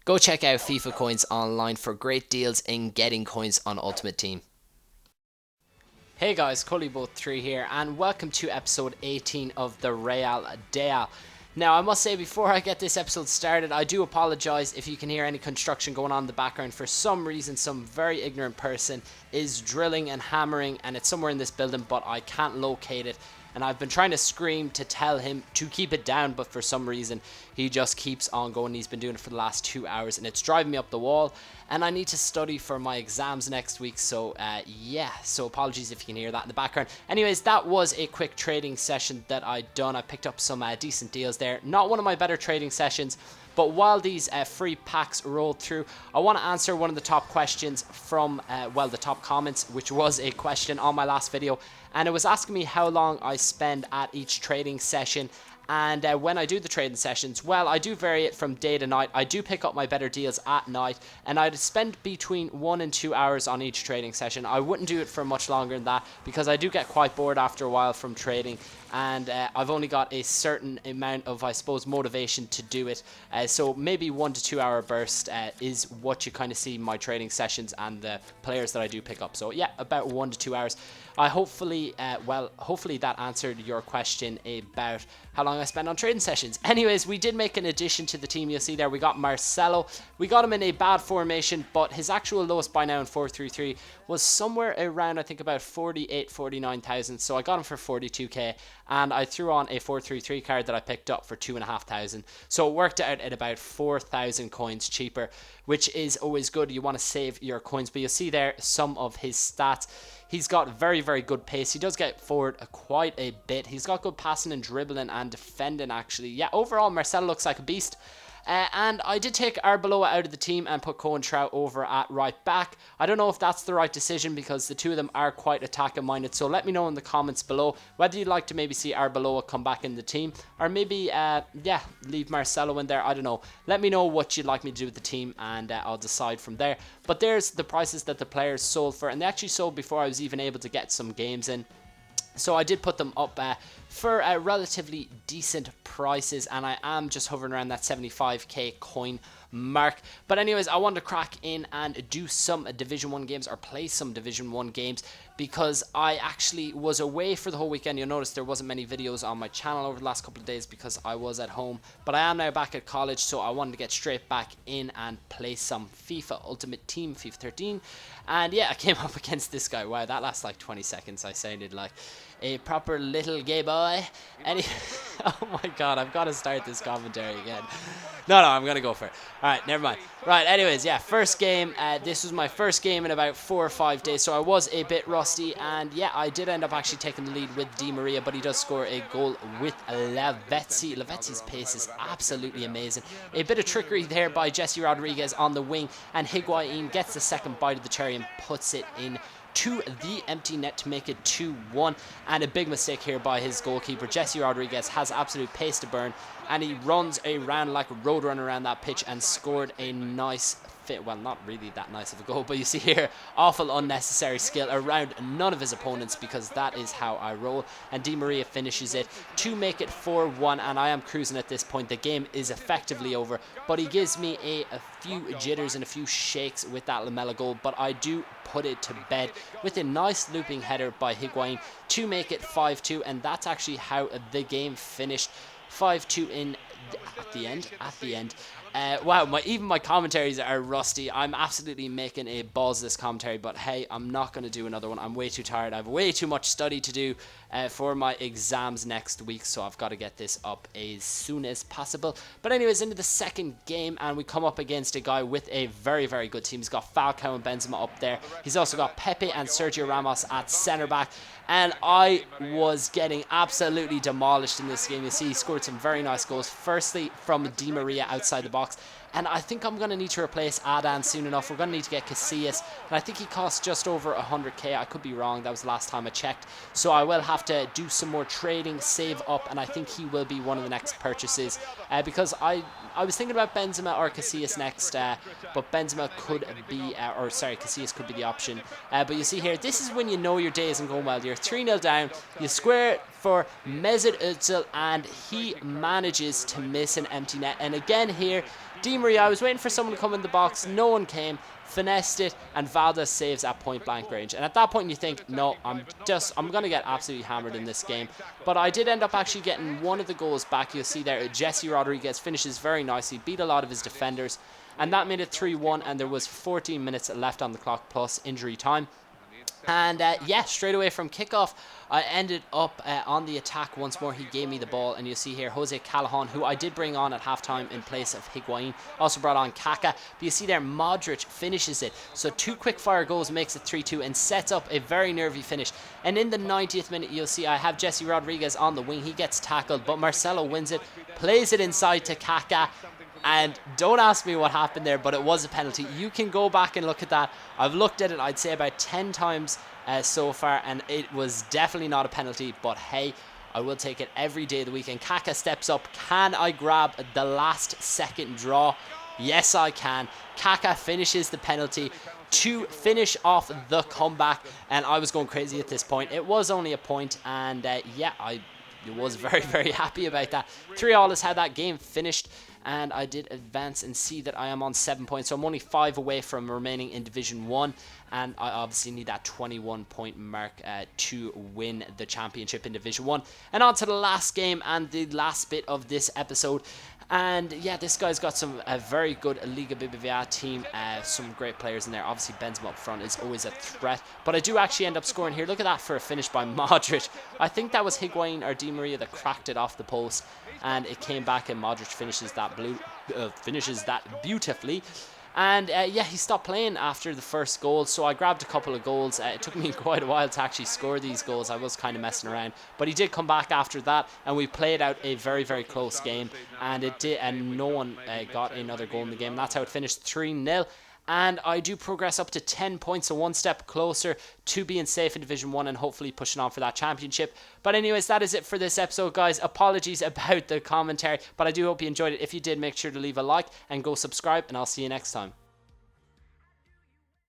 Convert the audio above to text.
Go check out FIFA coins online for great deals in getting coins on Ultimate Team. Hey guys, Cullyboat3 here, and welcome to episode 18 of the Real Dale. Now, I must say before I get this episode started, I do apologise if you can hear any construction going on in the background. For some reason, some very ignorant person is drilling and hammering, and it's somewhere in this building, but I can't locate it. And I've been trying to scream to tell him to keep it down, but for some reason he just keeps on going. He's been doing it for the last 2 hours and it's driving me up the wall, and I need to study for my exams next week. So yeah, so apologies if you can hear that in the background. Anyways, that was a quick trading session that I done. I picked up some decent deals there. Not one of my better trading sessions, but while these free packs rolled through, I want to answer one of the top questions from, the top comments, which was a question on my last video. And it was asking me how long I spend at each trading session. And when I do the trading sessions, well, I do vary it from day to night. I do pick up my better deals at night, and I'd spend between 1 and 2 hours on each trading session. I wouldn't do it for much longer than that because I do get quite bored after a while from trading, and I've only got a certain amount of, I suppose, motivation to do it. So maybe 1 to 2 hour burst is what you kind of see in my trading sessions and the players that I do pick up. So yeah, about 1 to 2 hours. I hopefully that answered your question about how long I spend on trading sessions. Anyways, we did make an addition to the team. You'll see there we got Marcelo. We got him in a bad formation, but his actual lowest buy now in 433 was somewhere around, I think, about 49,000. So I got him for 42k, and I threw on a 433 card that I picked up for 2,500. So it worked out at about 4,000 coins cheaper, which is always good. You want to save your coins, but you'll see there some of his stats. He's got very, very good pace. He does get forward quite a bit. He's got good passing and dribbling and defending, actually. Yeah, overall, Marcelo looks like a beast. And I did take Arbeloa out of the team and put Cohen Trout over at right back. I don't know if that's the right decision because the two of them are quite attacking minded. So let me know in the comments below whether you'd like to maybe see Arbeloa come back in the team, or maybe, leave Marcelo in there. I don't know. Let me know what you'd like me to do with the team, and I'll decide from there. But there's the prices that the players sold for, and they actually sold before I was even able to get some games in. So I did put them up for relatively decent prices, and I am just hovering around that 75k coin mark. But anyways, I wanted to crack in and do some Division 1 games, or play some Division 1 games, because I actually was away for the whole weekend. You'll notice there wasn't many videos on my channel over the last couple of days because I was at home, but I am now back at college, so I wanted to get straight back in and play some FIFA Ultimate Team, FIFA 13. And yeah, I came up against this guy. Wow, that lasts like 20 seconds. I sounded like a proper little gay boy. Oh my god, I've got to start this commentary again. No, I'm gonna go for it. Alright, never mind. Right, anyways, yeah, first game. This was my first game in about 4 or 5 days, so I was a bit rusty, and yeah, I did end up actually taking the lead with Di Maria, but he does score a goal with Lavezzi. Lavezzi's pace is absolutely amazing. A bit of trickery there by Jesse Rodriguez on the wing, and Higuain gets the second bite of the cherry and puts it in to the empty net to make it 2-1. And a big mistake here by his goalkeeper. Jesse Rodriguez has absolute pace to burn, and he runs around like a roadrunner around that pitch and scored a nice fit. Well, not really that nice of a goal, but you see here, awful unnecessary skill around none of his opponents, because that is how I roll. And Di Maria finishes it to make it 4-1, and I am cruising at this point. The game is effectively over, but he gives me a few jitters and a few shakes with that Lamela goal, but I do put it to bed with a nice looping header by Higuain to make it 5-2, and that's actually how the game finished. 5-2 in at the end. Wow, even my commentaries are rusty. I'm absolutely making a balls of this commentary, but hey, I'm not going to do another one. I'm way too tired. I have way too much study to do for my exams next week, so I've got to get this up as soon as possible. But anyways, into the second game, and we come up against a guy with a very, very good team. He's got Falcao and Benzema up there. He's also got Pepe and Sergio Ramos at centre back, and I was getting absolutely demolished in this game. You see, he scored some very nice goals. Firstly, from Di Maria outside the box, and I think I'm going to need to replace Adan soon enough. We're going to need to get Casillas, and I think he costs just over 100k. I could be wrong. That was the last time I checked. So I will have to do some more trading, save up, and I think he will be one of the next purchases, because I was thinking about Benzema or Casillas next, but Benzema could be, Casillas could be the option. But you see here, this is when you know your day isn't going well. You're 3-0 down, you square it for Mesut Ozil, and he manages to miss an empty net. And again here, Di Maria, I was waiting for someone to come in the box. No one came. Finessed it, and Valdez saves at point blank range. And at that point you think, no, I'm going to get absolutely hammered in this game. But I did end up actually getting one of the goals back. You'll see there, Jesse Rodriguez finishes very nicely, beat a lot of his defenders. And that made it 3-1, and there was 14 minutes left on the clock plus injury time. And yeah, straight away from kickoff, I ended up on the attack once more. He gave me the ball, and you see here Jose Callahan, who I did bring on at halftime in place of Higuain. Also brought on Kaká. But you see there, Modric finishes it. So 2 quick fire goals makes it 3-2 and sets up a very nervy finish. And in the 90th minute, you'll see I have Jesse Rodriguez on the wing. He gets tackled, but Marcelo wins it, plays it inside to Kaká. And don't ask me what happened there, but it was a penalty. You can go back and look at that. I've looked at it, I'd say about 10 times so far, and it was definitely not a penalty. But hey, I will take it every day of the week. And Kaká steps up. Can I grab the last second draw? Yes, I can. Kaká finishes the penalty to finish off the comeback. And I was going crazy at this point. It was only a point, and yeah, I was very, very happy about that. 3-3 is how that game finished. And I did advance and see that I am on 7 points. So I'm only 5 away from remaining in Division 1. And I obviously need that 21 point mark to win the championship in Division 1. And on to the last game and the last bit of this episode. And yeah, this guy's got a very good Liga BBVA team. Some great players in there. Obviously, Benzema up front is always a threat. But I do actually end up scoring here. Look at that for a finish by Modric. I think that was Higuain or Di Maria that cracked it off the post. And it came back, and Modric finishes that beautifully. And yeah, he stopped playing after the first goal, so I grabbed a couple of goals. It took me quite a while to actually score these goals. I was kind of messing around, but he did come back after that, and we played out a very, very close game. And it did, and no one got another goal in the game. That's how it finished, 3-0. And I do progress up to 10 points, so one step closer to being safe in Division 1 and hopefully pushing on for that championship. But anyways, that is it for this episode, guys. Apologies about the commentary, but I do hope you enjoyed it. If you did, make sure to leave a like and go subscribe, and I'll see you next time.